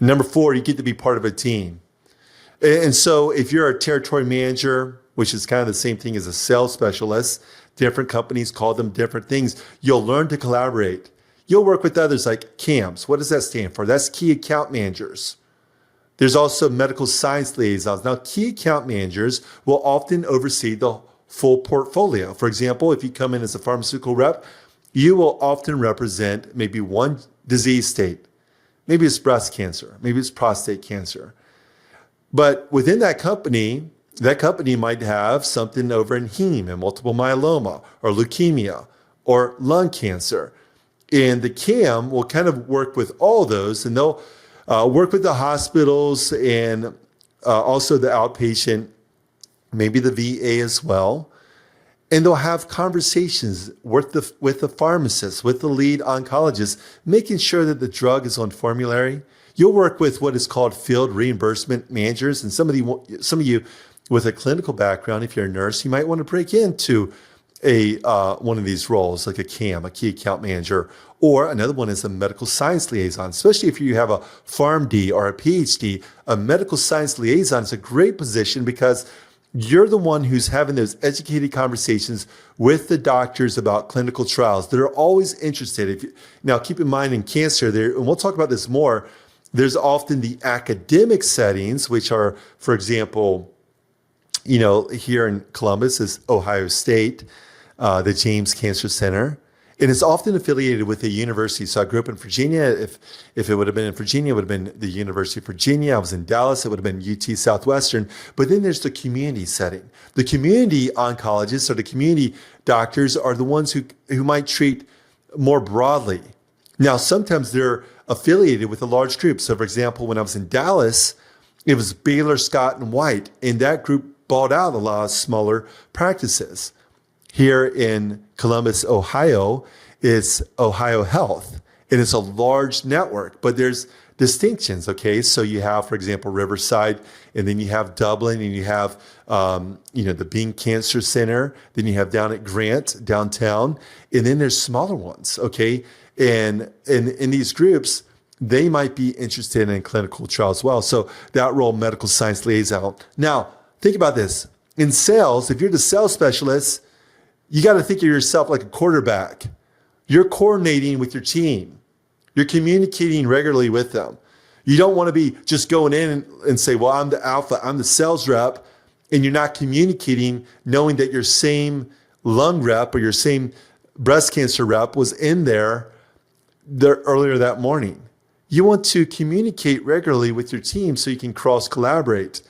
And number four, you get to be part of a team. And so if you're a territory manager, which is kind of the same thing as a sales specialist, different companies call them different things. You'll learn to collaborate. You'll work with others like CAMs. What does that stand for? That's key account managers. There's also medical science liaisons. Now, key account managers will often oversee the full portfolio. For example, if you come in as a pharmaceutical rep, you will often represent maybe one disease state. Maybe it's breast cancer. Maybe it's prostate cancer. But within that company might have something over in heme and multiple myeloma or leukemia or lung cancer. And the CAM will kind of work with all those, and they'll work with the hospitals and also the outpatient, maybe the VA as well. And they'll have conversations with the pharmacist, with the lead oncologist, making sure that the drug is on formulary. You'll work with what is called field reimbursement managers. And some of you with a clinical background, if you're a nurse, you might want to break into one of these roles, like a CAM, a key account manager, or another one is a medical science liaison. Especially if you have a PharmD or a PhD, a medical science liaison is a great position because you're the one who's having those educated conversations with the doctors about clinical trials. They're always interested. Now, keep in mind in cancer, and we'll talk about this more, there's often the academic settings, which are, for example, here in Columbus is Ohio State, the James Cancer Center. And it's often affiliated with a university. So I grew up in Virginia. If it would have been in Virginia, it would have been the University of Virginia. I was in Dallas, it would have been UT Southwestern. But then there's the community setting. The community oncologists or the community doctors are the ones who might treat more broadly. Now, sometimes they're affiliated with a large group. So for example, when I was in Dallas, it was Baylor, Scott, and White. And that group bought out a lot of smaller practices. Here in Columbus, Ohio, it's Ohio Health, and it's a large network, but there's distinctions, okay? So you have, for example, Riverside, and then you have Dublin, and you have, the Bean Cancer Center, then you have down at Grant, downtown, and then there's smaller ones, okay? And in these groups, they might be interested in clinical trials as well. So that role, medical science liaison. Now, think about this. In sales, if you're the sales specialist, you got to think of yourself like a quarterback. You're coordinating with your team. You're communicating regularly with them. You don't want to be just going in and say, well, I'm the alpha, I'm the sales rep, and you're not communicating knowing that your same lung rep or your same breast cancer rep was in there earlier that morning. You want to communicate regularly with your team so you can cross-collaborate.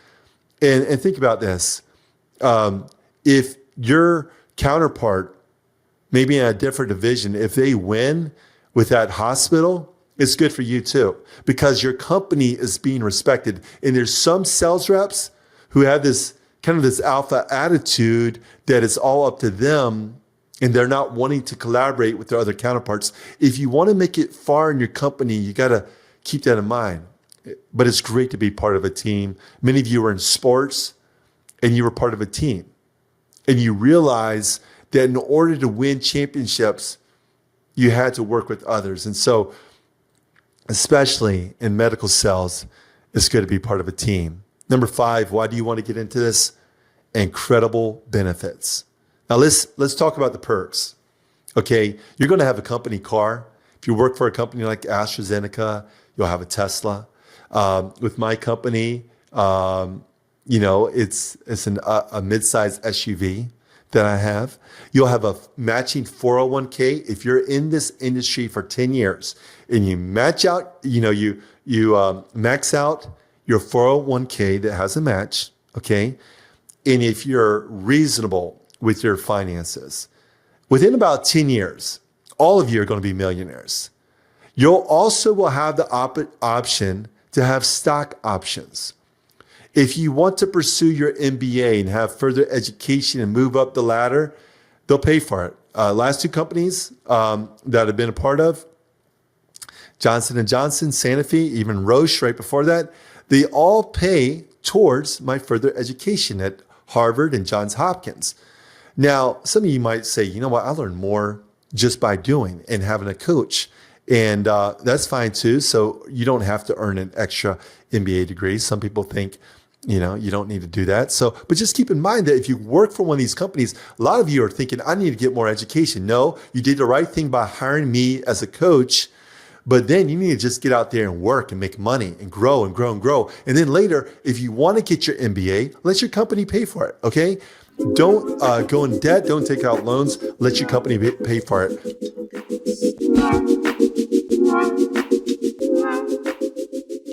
And think about this. If your counterpart, maybe in a different division, if they win with that hospital, it's good for you too, because your company is being respected. And there's some sales reps who have this kind of this alpha attitude that it's all up to them and they're not wanting to collaborate with their other counterparts. If you want to make it far in your company, you got to keep that in mind. But it's great to be part of a team. Many of you are in sports and you were part of a team. And you realize that in order to win championships, you had to work with others. And so, especially in medical sales, it's good to be part of a team. Number 5, why do you want to get into this? Incredible benefits. Now let's talk about the perks. Okay, you're going to have a company car. If you work for a company like AstraZeneca, you'll have a Tesla. With my company, it's a mid-sized SUV that I have. You'll have a matching 401k. If you're in this industry for 10 years and you match out, you max out your 401k that has a match, okay? And if you're reasonable with your finances, within about 10 years, all of you are going to be millionaires. You'll also will have the option to have stock options. If you want to pursue your MBA and have further education and move up the ladder, they'll pay for it. Last 2 companies that I've been a part of, Johnson & Johnson, Sanofi, even Roche right before that, they all pay towards my further education at Harvard and Johns Hopkins. Now, some of you might say, you know what, I learned more just by doing and having a coach And that's fine too. So you don't have to earn an extra MBA degree. Some people think, you don't need to do that. So, but just keep in mind that if you work for one of these companies, a lot of you are thinking, I need to get more education. No, you did the right thing by hiring me as a coach, but then you need to just get out there and work and make money and grow and grow and grow. And then later, if you want to get your MBA, let your company pay for it. Okay. Don't go in debt. Don't take out loans. Let your company pay for it.